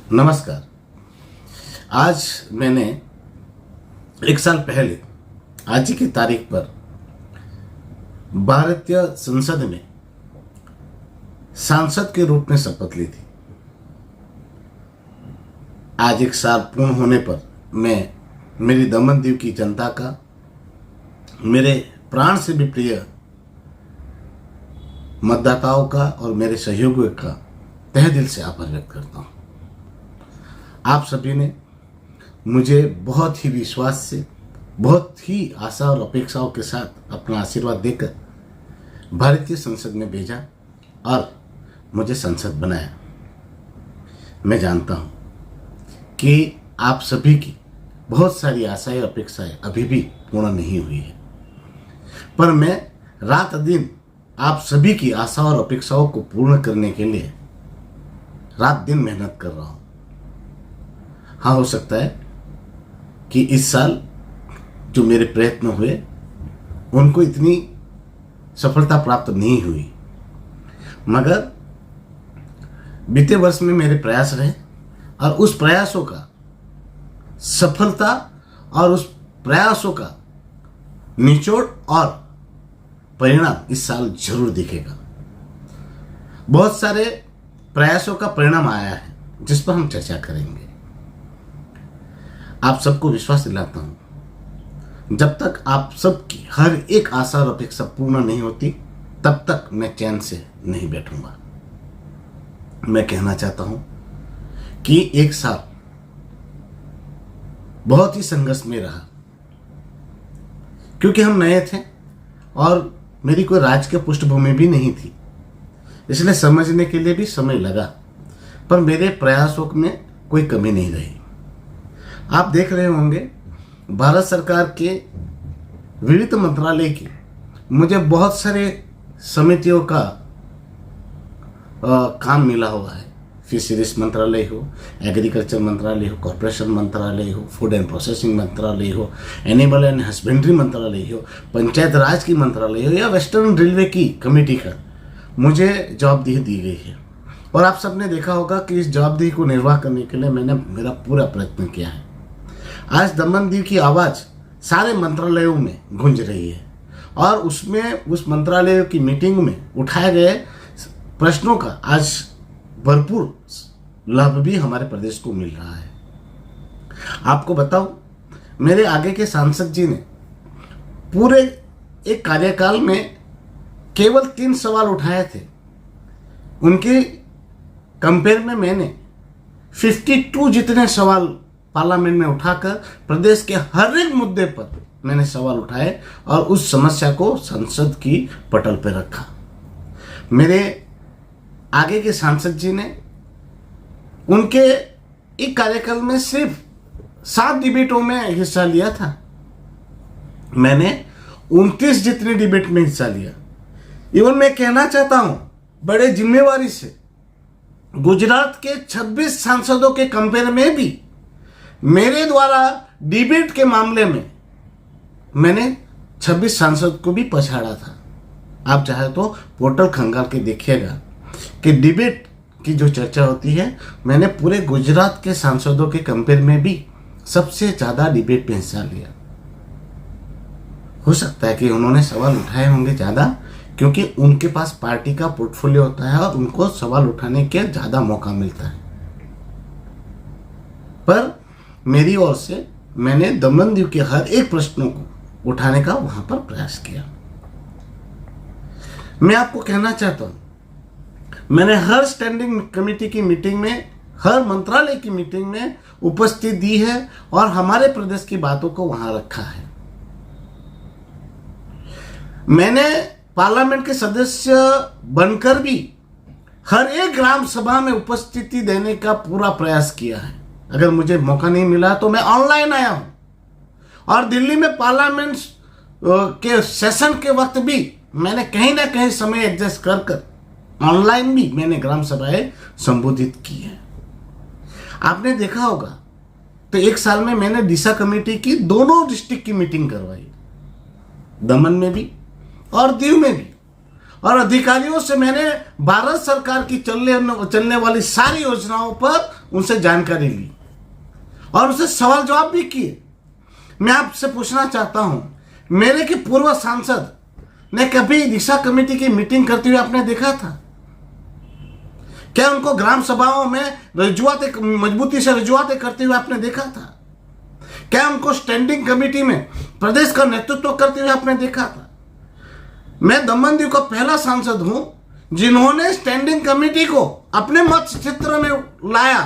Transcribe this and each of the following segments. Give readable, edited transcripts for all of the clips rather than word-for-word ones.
नमस्कार। आज मैंने एक साल पहले आज ही की तारीख पर भारतीय संसद में सांसद के रूप में शपथ ली थी। आज एक साल पूर्ण होने पर मैं मेरी दमन दीव की जनता का, मेरे प्राण से भी प्रिय मतदाताओं का और मेरे सहयोगियों का तहे दिल से आभार व्यक्त करता हूँ। आप सभी ने मुझे बहुत ही विश्वास से, बहुत ही आशा और अपेक्षाओं के साथ अपना आशीर्वाद देकर भारतीय संसद में भेजा और मुझे संसद बनाया। मैं जानता हूँ कि आप सभी की बहुत सारी आशाएं, अपेक्षाएं अभी भी पूर्ण नहीं हुई है, पर मैं रात दिन आप सभी की आशा और अपेक्षाओं को पूर्ण करने के लिए रात दिन मेहनत कर रहा हूँ। हाँ, हो सकता है कि इस साल जो मेरे प्रयत्न हुए उनको इतनी सफलता प्राप्त नहीं हुई, मगर बीते वर्ष में मेरे प्रयास रहे और उस प्रयासों का सफलता और उस प्रयासों का निचोड़ और परिणाम इस साल जरूर दिखेगा। बहुत सारे प्रयासों का परिणाम आया है जिस पर हम चर्चा करेंगे। आप सबको विश्वास दिलाता हूं, जब तक आप सबकी हर एक आशा और अपेक्षा पूर्ण नहीं होती तब तक मैं चैन से नहीं बैठूंगा। मैं कहना चाहता हूं कि एक साल बहुत ही संघर्ष में रहा, क्योंकि हम नए थे और मेरी कोई राजकीय पृष्ठभूमि भी नहीं थी, इसलिए समझने के लिए भी समय लगा, पर मेरे प्रयासों में कोई कमी नहीं रही। आप देख रहे होंगे भारत सरकार के विविध मंत्रालय की मुझे बहुत सारे समितियों का काम मिला हुआ है। फिशरीज मंत्रालय हो, एग्रीकल्चर मंत्रालय हो, कॉर्पोरेशन मंत्रालय हो, फूड एंड प्रोसेसिंग मंत्रालय हो, एनिमल एंड हस्बेंड्री मंत्रालय हो, पंचायत राज की मंत्रालय हो या वेस्टर्न रेलवे की कमेटी का मुझे जवाबदेही दी गई है। और आप सबने देखा होगा कि इस जवाबदेही को निर्वाह करने के लिए मैंने मेरा पूरा प्रयत्न किया है। आज दमन दीव की आवाज़ सारे मंत्रालयों में गूंज रही है और उसमें उस मंत्रालयों की मीटिंग में उठाए गए प्रश्नों का आज भरपूर लाभ भी हमारे प्रदेश को मिल रहा है। आपको बताऊं, मेरे आगे के सांसद जी ने पूरे एक कार्यकाल में केवल 3 सवाल उठाए थे। उनके कंपेयर में मैंने 52 जितने सवाल पार्लियामेंट में उठाकर प्रदेश के हर एक मुद्दे पर मैंने सवाल उठाए और उस समस्या को संसद की पटल पर रखा। मेरे आगे के सांसद जी ने उनके एक कार्यकाल में सिर्फ 7 डिबेटों में हिस्सा लिया था, मैंने 29 जितने डिबेट में हिस्सा लिया। इवन मैं कहना चाहता हूं बड़े जिम्मेवारी से, गुजरात के 26 सांसदों के कंपेयर में भी मेरे द्वारा डिबेट के मामले में मैंने 26 सांसद को भी पछाड़ा था। आप चाहे तो पोर्टल खंगाल के देखिएगा कि डिबेट की जो चर्चा होती है, मैंने पूरे गुजरात के सांसदों के कंपेयर में भी सबसे ज़्यादा डिबेट में हिस्सा लिया। हो सकता है कि उन्होंने सवाल उठाए होंगे ज़्यादा, क्योंकि उनके पास पार्टी का पोर्टफोलियो होता है और उनको सवाल उठाने के ज़्यादा मौका मिलता है, पर मेरी ओर से मैंने दमन दीव के हर एक प्रश्नों को उठाने का वहां पर प्रयास किया। मैं आपको कहना चाहता हूं, मैंने हर स्टैंडिंग कमेटी की मीटिंग में, हर मंत्रालय की मीटिंग में उपस्थिति दी है और हमारे प्रदेश की बातों को वहां रखा है। मैंने पार्लियामेंट के सदस्य बनकर भी हर एक ग्राम सभा में उपस्थिति देने का पूरा प्रयास किया है। अगर मुझे मौका नहीं मिला तो मैं ऑनलाइन आया हूं और दिल्ली में पार्लियामेंट के सेशन के वक्त भी मैंने कहीं ना कहीं समय एडजस्ट कर ऑनलाइन भी मैंने ग्राम सभाएं संबोधित की है। आपने देखा होगा तो एक साल में मैंने दिशा कमेटी की दोनों डिस्ट्रिक्ट की मीटिंग करवाई, दमन में भी और दीव में भी, और अधिकारियों से मैंने भारत सरकार की चलने वाली सारी योजनाओं पर उनसे जानकारी ली और उनसे सवाल जवाब भी किए। मैं आपसे पूछना चाहता हूं, मेरे के पूर्व सांसद ने कभी दिशा कमेटी की मीटिंग करते हुए आपने देखा था? क्या उनको ग्राम सभाओं में रजूआतें, मजबूती से रजूआतें करते हुए आपने देखा था? क्या उनको स्टैंडिंग कमेटी में प्रदेश का नेतृत्व करते हुए आपने देखा था? मैं दमन दीव का पहला सांसद हूं जिन्होंने स्टैंडिंग कमेटी को अपने मत क्षेत्र में लाया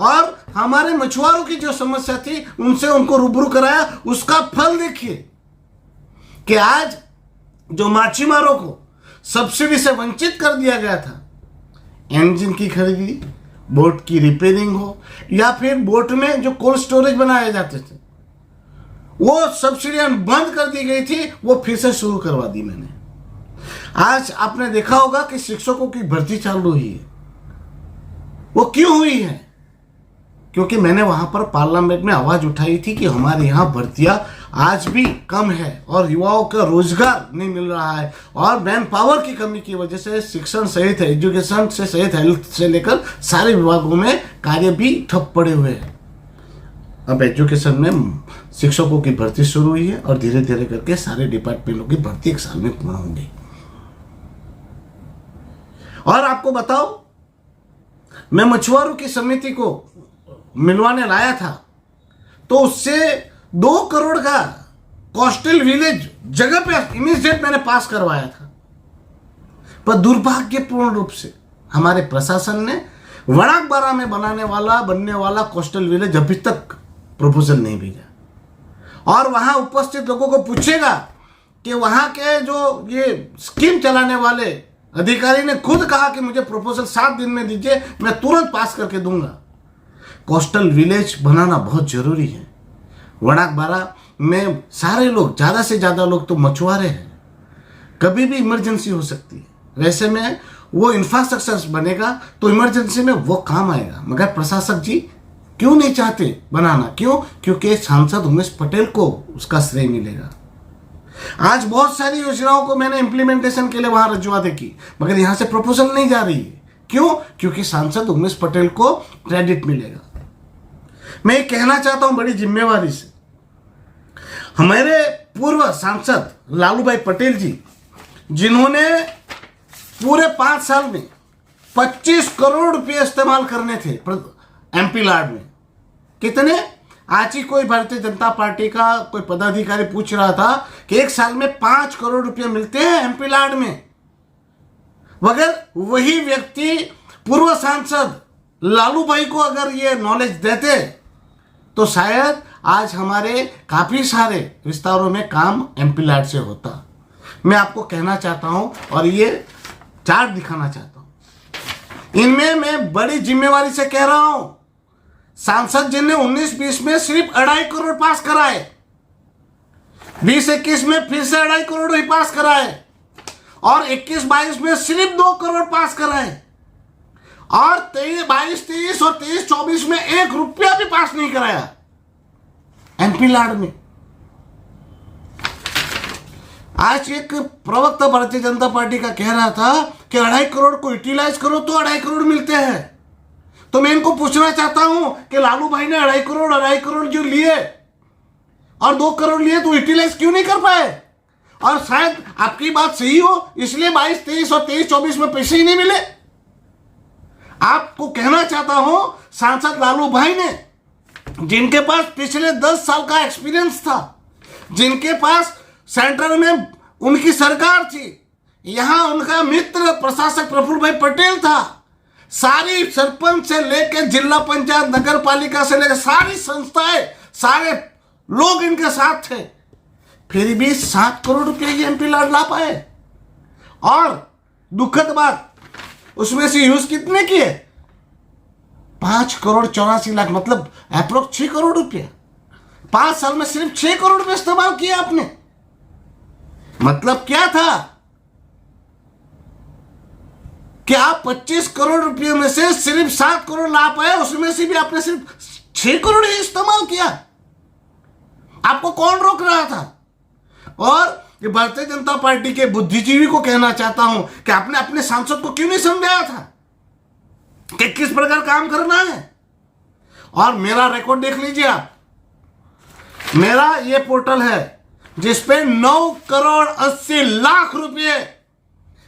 और हमारे मछुआरों की जो समस्या थी उनसे उनको रूबरू कराया। उसका फल देखिए कि आज जो मछुआरों को सब्सिडी से वंचित कर दिया गया था, इंजन की खरीदी, बोट की रिपेयरिंग हो या फिर बोट में जो कोल्ड स्टोरेज बनाए जाते थे, वो सब्सिडियां बंद कर दी गई थी, वो फिर से शुरू करवा दी मैंने। आज आपने देखा होगा कि शिक्षकों की भर्ती चालू हुई है। वो क्यों हुई है? क्योंकि मैंने वहां पर पार्लियामेंट में आवाज उठाई थी कि हमारे यहाँ भर्तियां आज भी कम है और युवाओं का रोजगार नहीं मिल रहा है और मैन पावर की कमी की वजह से शिक्षण सहित एजुकेशन से सहित हेल्थ से लेकर सारे विभागों में कार्य भी ठप पड़े हुए हैं। अब एजुकेशन में शिक्षकों की भर्ती शुरू हुई है और धीरे धीरे करके सारे डिपार्टमेंटों की भर्ती एक साल में पूर्ण होंगी। और आपको बताओ, मैं मछुआरों की समिति को मिलवाने लाया था तो उससे 2 करोड़ का कोस्टल विलेज जगह पे इमीडिएट मैंने पास करवाया था, पर दुर्भाग्यपूर्ण रूप से हमारे प्रशासन ने वणाकबारा में बनने वाला कोस्टल विलेज अभी तक प्रपोजल नहीं भेजा। और वहां उपस्थित लोगों को पूछेगा कि वहां के जो ये स्कीम चलाने वाले अधिकारी ने खुद कहा कि मुझे प्रपोजल 7 दिन में दीजिए, मैं तुरंत पास करके दूंगा। कोस्टल विलेज बनाना बहुत जरूरी है। वणाकबारा में सारे लोग, ज़्यादा से ज़्यादा लोग तो मछुआरे हैं, कभी भी इमरजेंसी हो सकती है। वैसे में वो इंफ्रास्ट्रक्चर बनेगा तो इमरजेंसी में वो काम आएगा, मगर प्रशासक जी क्यों नहीं चाहते बनाना? क्यों? क्योंकि सांसद उमेश पटेल को उसका श्रेय मिलेगा। आज बहुत सारी योजनाओं को मैंने इंप्लीमेंटेशन के लिए वहां रजूआतें की, मगर यहां से प्रपोजल नहीं जा रही है। क्यों? क्योंकि सांसद उमेश पटेल को क्रेडिट मिलेगा। मैं ये कहना चाहता हूं बड़ी जिम्मेवारी से, हमारे पूर्व सांसद लालू भाई पटेल जी, जिन्होंने पूरे 5 साल में 25 करोड़ रुपए इस्तेमाल करने थे एमपी लाड में। कितने? आज ही कोई भारतीय जनता पार्टी का कोई पदाधिकारी पूछ रहा था कि 1 साल में 5 करोड़ रुपए मिलते हैं एमपी लाड में। मगर वही व्यक्ति पूर्व सांसद लालू भाई को अगर ये नॉलेज देते तो शायद आज हमारे काफी सारे विस्तारों में काम एमपी लाड से होता। मैं आपको कहना चाहता हूं और ये चार्ट दिखाना चाहता हूं। इनमें मैं बड़ी जिम्मेवारी से कह रहा हूं, सांसद जी ने 19-20 में सिर्फ 2.5 करोड़ पास कराए, 20-21 में फिर से 2.5 करोड़ ही पास कराए और 21-22 में सिर्फ 2 करोड़ पास कराए और 22-23 और 23-24 में 1 रुपया भी पास नहीं कराया एमपी लाड में। आज एक प्रवक्ता भारतीय जनता पार्टी का कह रहा था कि 2.5 करोड़ को यूटिलाइज करो तो 2.5 करोड़ मिलते हैं। तो मैं इनको पूछना चाहता हूं कि लालू भाई ने 2.5 करोड़ जो लिए और 2 करोड़ लिए तो यूटिलाइज क्यों नहीं कर पाए? और शायद आपकी बात सही हो, इसलिए 22-23 और 23-24 में पैसे ही नहीं मिले। आपको कहना चाहता हूं, सांसद लालू भाई ने, जिनके पास पिछले 10 साल का एक्सपीरियंस था, जिनके पास सेंट्रल में उनकी सरकार थी, यहां उनका मित्र प्रशासक प्रफुल्ल भाई पटेल था, सारी सरपंच से लेकर जिला पंचायत, नगर पालिका से लेकर सारी संस्थाएं, सारे लोग इनके साथ थे, फिर भी 7 करोड़ रुपए की एमपी लाड ला पाए। और दुखद बात, उसमें से यूज कितने किए? 5 करोड़ 84 लाख, मतलब अप्रोक्स 6 करोड़ रुपया। 5 साल में सिर्फ 6 करोड़ रुपए इस्तेमाल किया आपने। मतलब क्या था कि आप 25 करोड़ रुपये में से सिर्फ 7 करोड़ ला पाए, उसमें से भी आपने सिर्फ 6 करोड़ ही इस्तेमाल किया। आपको कौन रोक रहा था? और कि भारतीय जनता पार्टी के बुद्धिजीवी को कहना चाहता हूं कि आपने अपने सांसद को क्यों नहीं समझाया था कि किस प्रकार काम करना है। और मेरा रिकॉर्ड देख लीजिए आप, मेरा ये पोर्टल है जिसपे 9,80,00,000 रुपए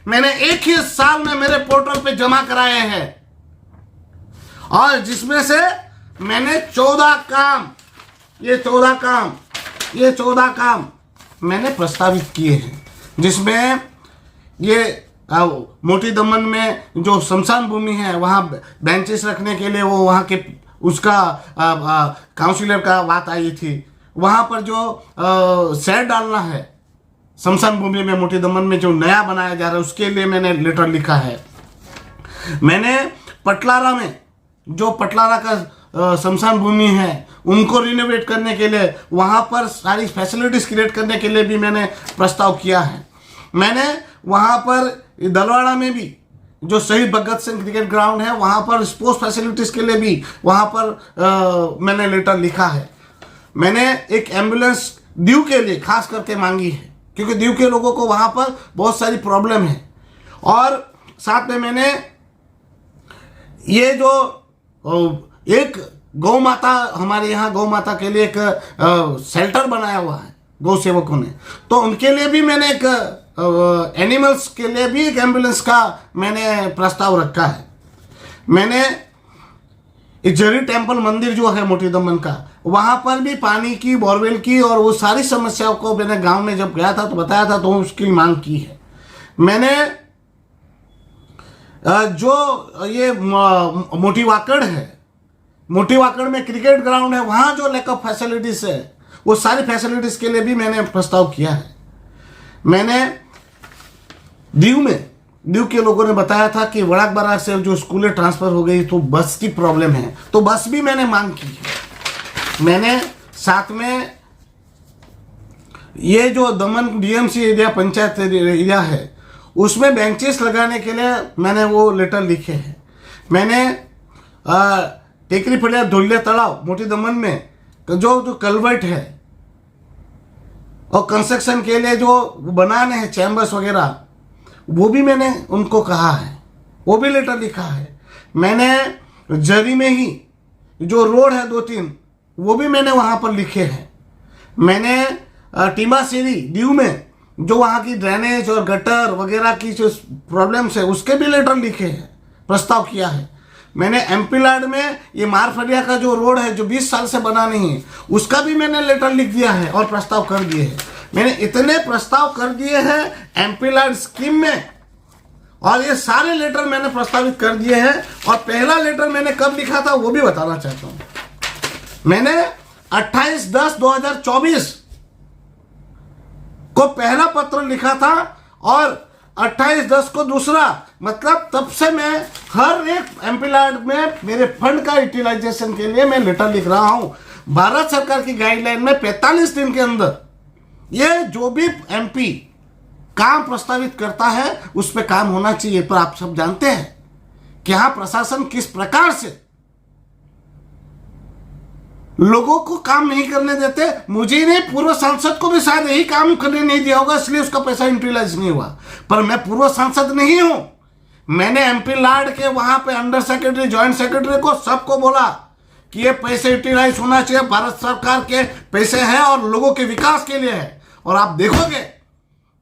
मैंने एक ही साल में मेरे पोर्टल पे जमा कराए हैं, और जिसमें से मैंने 14 काम मैंने प्रस्तावित किए हैं, जिसमें ये मोटी दमन में जो शमशान भूमि है वहाँ बेंचेस रखने के लिए वो वहाँ के उसका काउंसिलर का बात आई थी, वहाँ पर जो शेड डालना है शमशान भूमि में मोटी दमन में जो नया बनाया जा रहा है उसके लिए मैंने लेटर लिखा है। मैंने पटलारा में जो पटलारा का शमशान भूमि है उनको रिनोवेट करने के लिए वहाँ पर सारी फैसिलिटीज़ क्रिएट करने के लिए भी मैंने प्रस्ताव किया है। मैंने वहाँ पर दलवाड़ा में भी जो शहीद भगत सिंह क्रिकेट ग्राउंड है वहाँ पर स्पोर्ट्स फैसिलिटीज़ के लिए भी वहाँ पर मैंने लेटर लिखा है। मैंने एक एम्बुलेंस दीव के लिए खास करके मांगी है, क्योंकि दीव के लोगों को वहाँ पर बहुत सारी प्रॉब्लम है। और साथ में मैंने ये जो एक गौ माता, हमारे यहाँ गौ माता के लिए एक शेल्टर बनाया हुआ है गौ सेवकों ने, तो उनके लिए भी मैंने एक एनिमल्स के लिए भी एक एम्बुलेंस का मैंने प्रस्ताव रखा है। मैंने जरी टेम्पल मंदिर जो है मोटी दमन का, वहाँ पर भी पानी की, बोरवेल की और वो सारी समस्याओं को मैंने गांव में जब गया था तो बताया था, तो उसकी मांग की है। मैंने जो ये मोटी वाकड़ है, मोटी वाकड़ में क्रिकेट ग्राउंड है, वहाँ जो लैक ऑफ फैसिलिटीज़ है वो सारी फैसिलिटीज़ के लिए भी मैंने प्रस्ताव किया है। मैंने दीव के लोगों ने बताया था कि वड़ाक बाराक से जो स्कूलें ट्रांसफ़र हो गई तो बस की प्रॉब्लम है, तो बस भी मैंने मांग की है। मैंने साथ में ये जो दमन डीएमसी एरिया पंचायत एरिया है उसमें बेंचेस लगाने के लिए मैंने वो लेटर लिखे हैं। मैंने टेकरी फड़िया धुलिया तालाब मोटी दमन में जो कलवर्ट है और कंस्ट्रक्शन के लिए जो बनाने हैं चैम्बर्स वगैरह, वो भी मैंने उनको कहा है, वो भी लेटर लिखा है। मैंने जरी में ही जो रोड है 2-3 वो भी मैंने वहाँ पर लिखे हैं। मैंने टीमा सीरी दीव में जो वहाँ की ड्रेनेज और गटर वगैरह की जो प्रॉब्लम्स है उसके भी लेटर लिखे हैं, प्रस्ताव किया है। मैंने एमपी लाड में ये मारफड़िया का जो रोड है जो 20 साल से बना नहीं है उसका भी मैंने लेटर लिख दिया है और प्रस्ताव कर दिए हैं। मैंने इतने प्रस्ताव कर दिए हैं एमपी लाड स्कीम में, और ये सारे लेटर मैंने प्रस्तावित कर दिए हैं। और पहला लेटर मैंने कब लिखा था वो भी बताना चाहता हूँ। मैंने 28/10/2024 को पहला पत्र लिखा था और 28/10 को दूसरा, मतलब तब से मैं हर एक एमपी लाड में मेरे फंड का यूटिलाइजेशन के लिए मैं लेटर लिख रहा हूं। भारत सरकार की गाइडलाइन में 45 दिन के अंदर ये जो भी एमपी काम प्रस्तावित करता है उस पर काम होना चाहिए। पर आप सब जानते हैं कि यहाँ प्रशासन किस प्रकार से लोगों को काम नहीं करने देते। मुझे नहीं, पूर्व सांसद को भी शायद यही काम करने नहीं दिया होगा, इसलिए उसका पैसा यूटिलाइज नहीं हुआ। पर मैं पूर्व सांसद नहीं हूं। मैंने एमपी लाड के वहां पे अंडर सेक्रेटरी, ज्वाइंट सेक्रेटरी को सबको बोला कि ये पैसे यूटिलाइज होना चाहिए, भारत सरकार के पैसे हैं और लोगों के विकास के लिए है। और आप देखोगे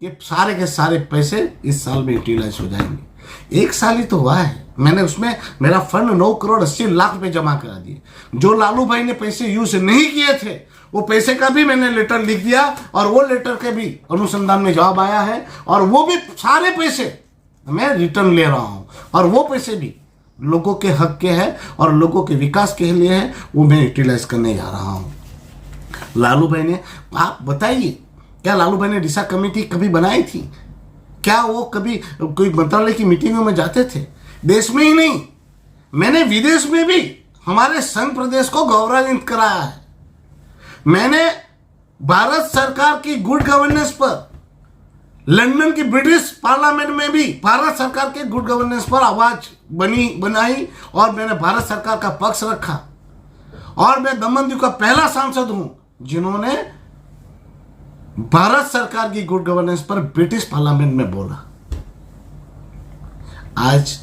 ये सारे के सारे पैसे इस साल में यूटिलाइज हो जाएंगे। एक साल ही तो हुआ है, मैंने उसमें मेरा फंड 9,80,00,000 रुपए जमा करा दिए। जो लालू भाई ने पैसे यूज नहीं किए थे वो पैसे का भी मैंने लेटर लिख दिया और वो लेटर के भी अनुसंधान में जवाब आया है, और वो भी सारे पैसे मैं रिटर्न ले रहा हूं, और वो पैसे भी लोगों के हक के हैं और लोगों के विकास के लिए है, वो मैं यूटिलाइज करने जा रहा हूं। लालू भाई ने, आप बताइए, क्या लालू भाई ने दिशा कमेटी कभी बनाई थी? क्या वो कभी कोई मंत्रालय की मीटिंगों में जाते थे? देश में ही नहीं, मैंने विदेश में भी हमारे संघ प्रदेश को गौरवान्वित कराया है। मैंने भारत सरकार की गुड गवर्नेंस पर लंदन की ब्रिटिश पार्लियामेंट में भी भारत सरकार के गुड गवर्नेंस पर आवाज बनाई और मैंने भारत सरकार का पक्ष रखा। और मैं दमन दीव का पहला सांसद हूं जिन्होंने भारत सरकार की गुड गवर्नेंस पर ब्रिटिश पार्लियामेंट में बोला। आज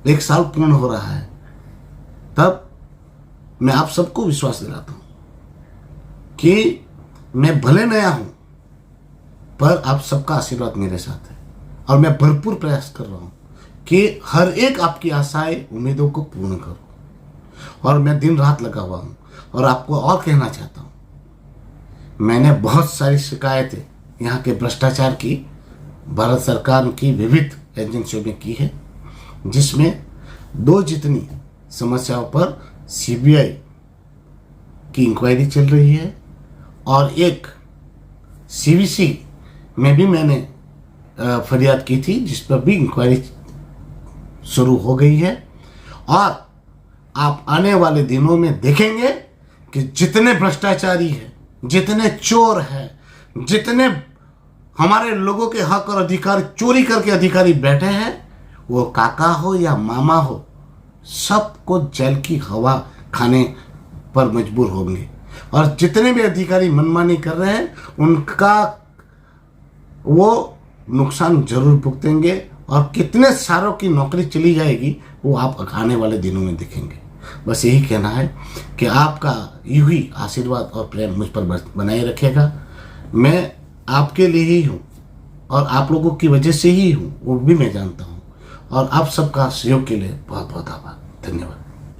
1 साल पूर्ण हो रहा है, तब मैं आप सबको विश्वास दिलाता हूं कि मैं भले नया हूं, पर आप सबका आशीर्वाद मेरे साथ है और मैं भरपूर प्रयास कर रहा हूं कि हर एक आपकी आशाएं, उम्मीदों को पूर्ण करूं। और मैं दिन रात लगा हुआ हूं। और आपको और कहना चाहता हूं, मैंने बहुत सारी शिकायतें यहाँ के भ्रष्टाचार की भारत सरकार की विविध एजेंसियों में की है, जिसमें 2 जितनी समस्याओं पर सीबीआई की इंक्वायरी चल रही है और एक सीवीसी में भी मैंने फरियाद की थी, जिस पर भी इंक्वायरी शुरू हो गई है। और आप आने वाले दिनों में देखेंगे कि जितने भ्रष्टाचारी हैं, जितने चोर हैं, जितने हमारे लोगों के हक और अधिकार चोरी करके अधिकारी बैठे हैं, वो काका हो या मामा हो, सबको जेल की हवा खाने पर मजबूर होंगे। और जितने भी अधिकारी मनमानी कर रहे हैं, उनका वो नुकसान जरूर भुगतेंगे। और कितने सारों की नौकरी चली जाएगी, वो आप आने वाले दिनों में देखेंगे। बस यही कहना है कि आपका यूं ही आशीर्वाद और प्रेम मुझ पर बनाए रखेगा। मैं आपके लिए ही हूँ और आप लोगों की वजह से ही हूँ, वो भी मैं जानता हूँ। और आप सबका सहयोग के लिए बहुत बहुत आभार, धन्यवाद।